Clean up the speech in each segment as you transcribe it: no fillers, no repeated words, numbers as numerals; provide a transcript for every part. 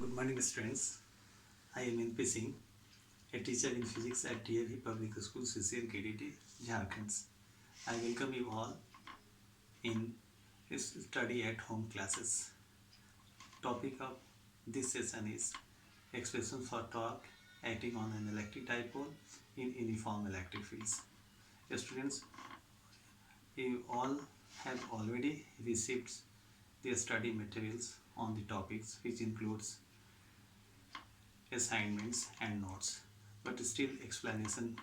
Good morning, students. I am N P Singh, a teacher in physics at TAV Public School, CCL KDT, Jharkhand. I welcome you all in study at home classes. Topic of this session is expression for torque acting on an electric dipole in uniform electric fields. Students, you all have already received the study materials on the topics, which includes assignments and notes, but still explanation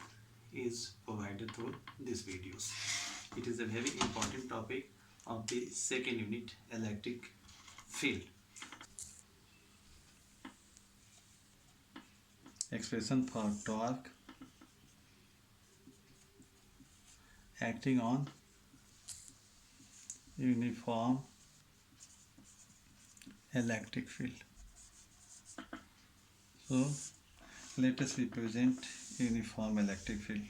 is provided through these videos. It is a very important topic of the second unit, electric field. Expression for torque acting on uniform electric field. So let us represent uniform electric field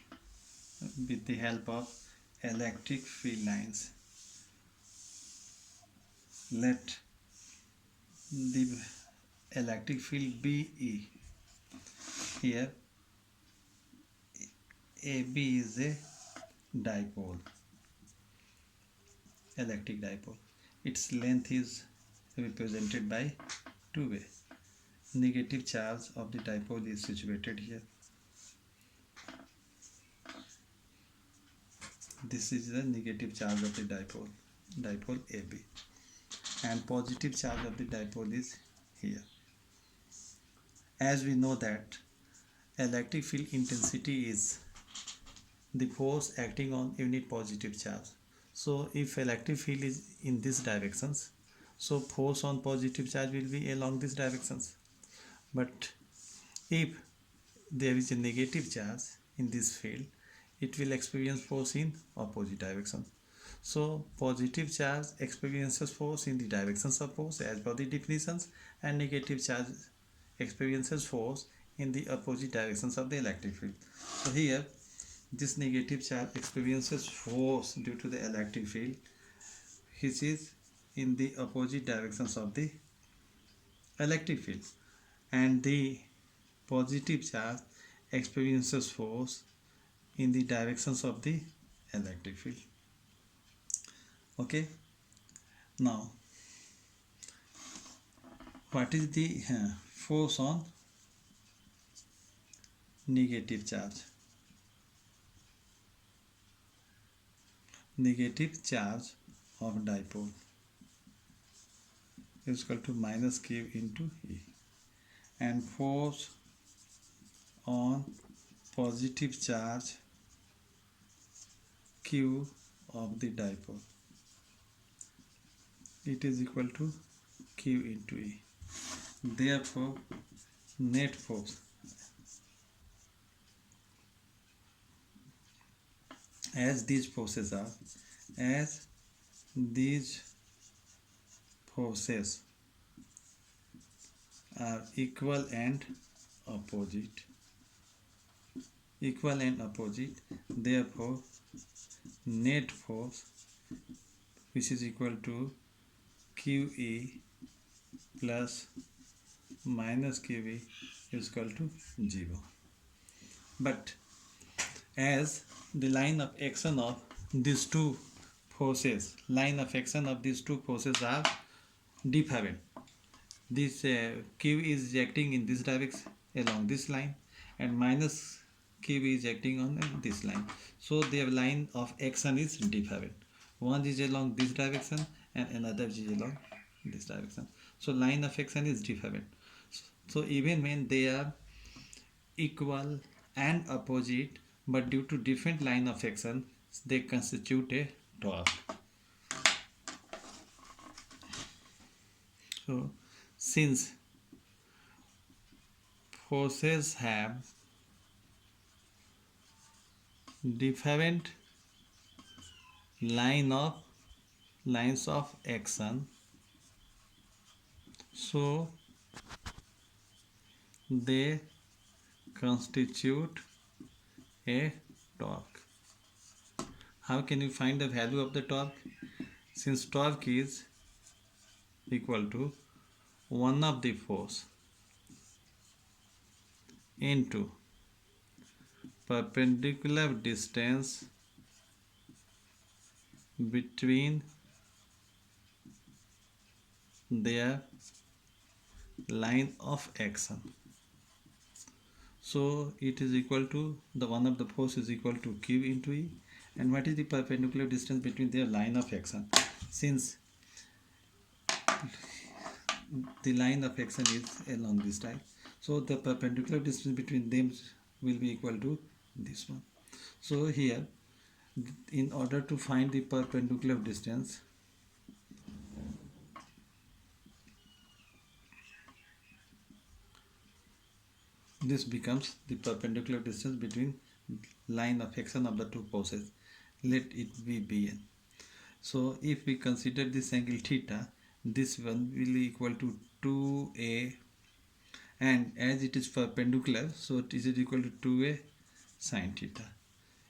with the help of electric field lines. Let the electric field be E. Here AB is a dipole, electric dipole. Its length is represented by 2A. Negative charge of the dipole is situated here. This is the negative charge of the dipole AB, and positive charge of the dipole is here. As we know that electric field intensity is the force acting on unit positive charge. So if electric field is in this directions, so force on positive charge will be along these directions. But if there is a negative charge in this field, it will experience force in opposite direction. So positive charge experiences force in the directions of force as per the definitions, and negative charge experiences force in the opposite directions of the electric field. So here this negative charge experiences force due to the electric field, which is in the opposite directions of the electric field, and the positive charge experiences force in the directions of the electric field. Okay, now what is the force on negative charge? Negative charge of dipole is equal to minus Q into E, and force on positive charge Q of the dipole, it is equal to Q into E. Therefore net force as these forces are equal and opposite, therefore net force, which is equal to QE plus minus QE, is equal to 0. But as the line of action of these two forces are different, this Q is acting in this direction along this line, and minus Q is acting on this line. So their line of action is different. One is along this direction and another is along this direction. So line of action is different. So even when they are equal and opposite, but due to different line of action, they constitute a torque. So since forces have different lines of action, so they constitute a torque. How can you find the value of the torque? Since torque is equal to one of the force into perpendicular distance between their line of action. So it is equal to the one of the force is equal to Q into E. And what is the perpendicular distance between their line of action? Since the line of action is along this type, so the perpendicular distance between them will be equal to this one. So here, in order to find the perpendicular distance, this becomes the perpendicular distance between line of action of the two forces. Let it be Bn. So if we consider this angle theta, this one will be equal to 2a, and as it is perpendicular, so it is equal to 2a sine theta.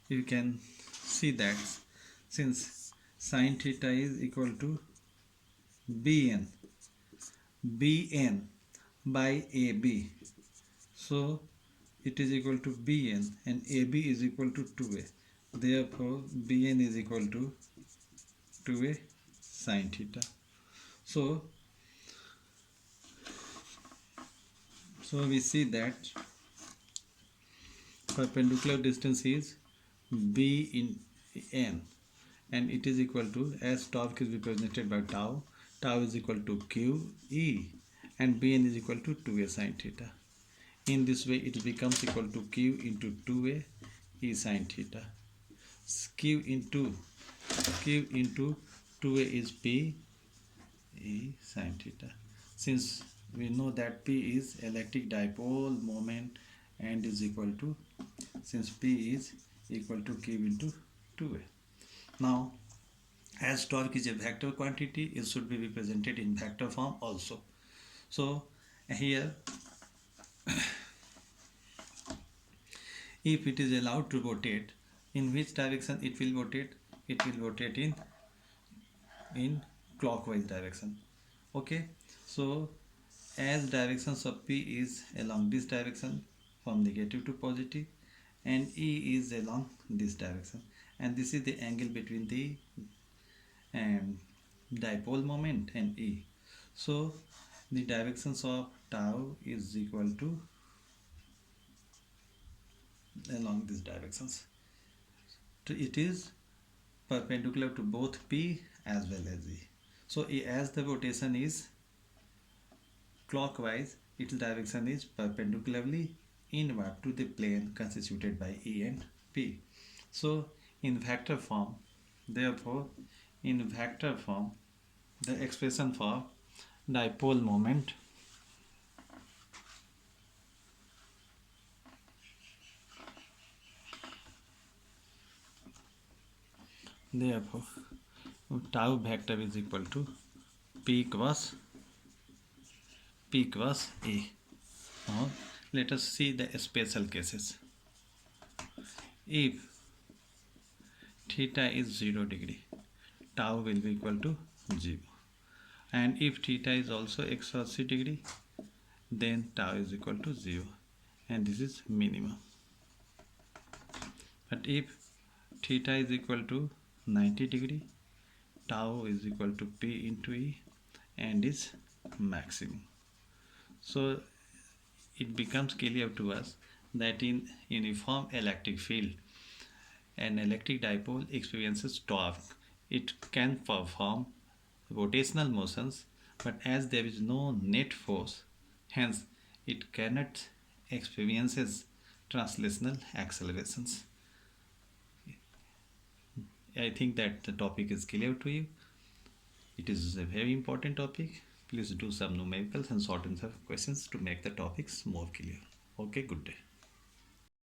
You can see that since sine theta is equal to bn by AB, so it is equal to bn and AB is equal to 2a. Therefore bn is equal to 2a sine theta. So we see that perpendicular distance is b in n, and it is equal to, as torque is represented by tau, tau is equal to q e, and bn is equal to 2a sine theta. In this way it becomes equal to q into 2a e sine theta. q into 2a is p e sine theta. Since we know that P is electric dipole moment and is equal to, since P is equal to Q into 2A. Now, as torque is a vector quantity, it should be represented in vector form also. So here, if it is allowed to rotate, in which direction it will rotate? It will rotate in clockwise direction. Okay, so as directions of P is along this direction from negative to positive, and E is along this direction, and this is the angle between the dipole moment and E. So the directions of tau is equal to along these directions. So it is perpendicular to both P as well as E. So as the rotation is clockwise, its direction is perpendicularly inward to the plane constituted by E and P. So in vector form, therefore in vector form, the expression for dipole moment therefore tau vector is equal to P cross A. Now let us see the special cases. If theta is 0 degree, tau will be equal to 0, and if theta is also x cross c degree, then tau is equal to 0, and this is minimum. But if theta is equal to 90 degree, tau is equal to P into E and is maximum. So it becomes clear to us that in uniform electric field, an electric dipole experiences torque. It can perform rotational motions, but as there is no net force, hence it cannot experiences translational accelerations. I think that the topic is clear to you. It is a very important topic. Please do some numericals and short answer questions to make the topics more clear. Okay, good day.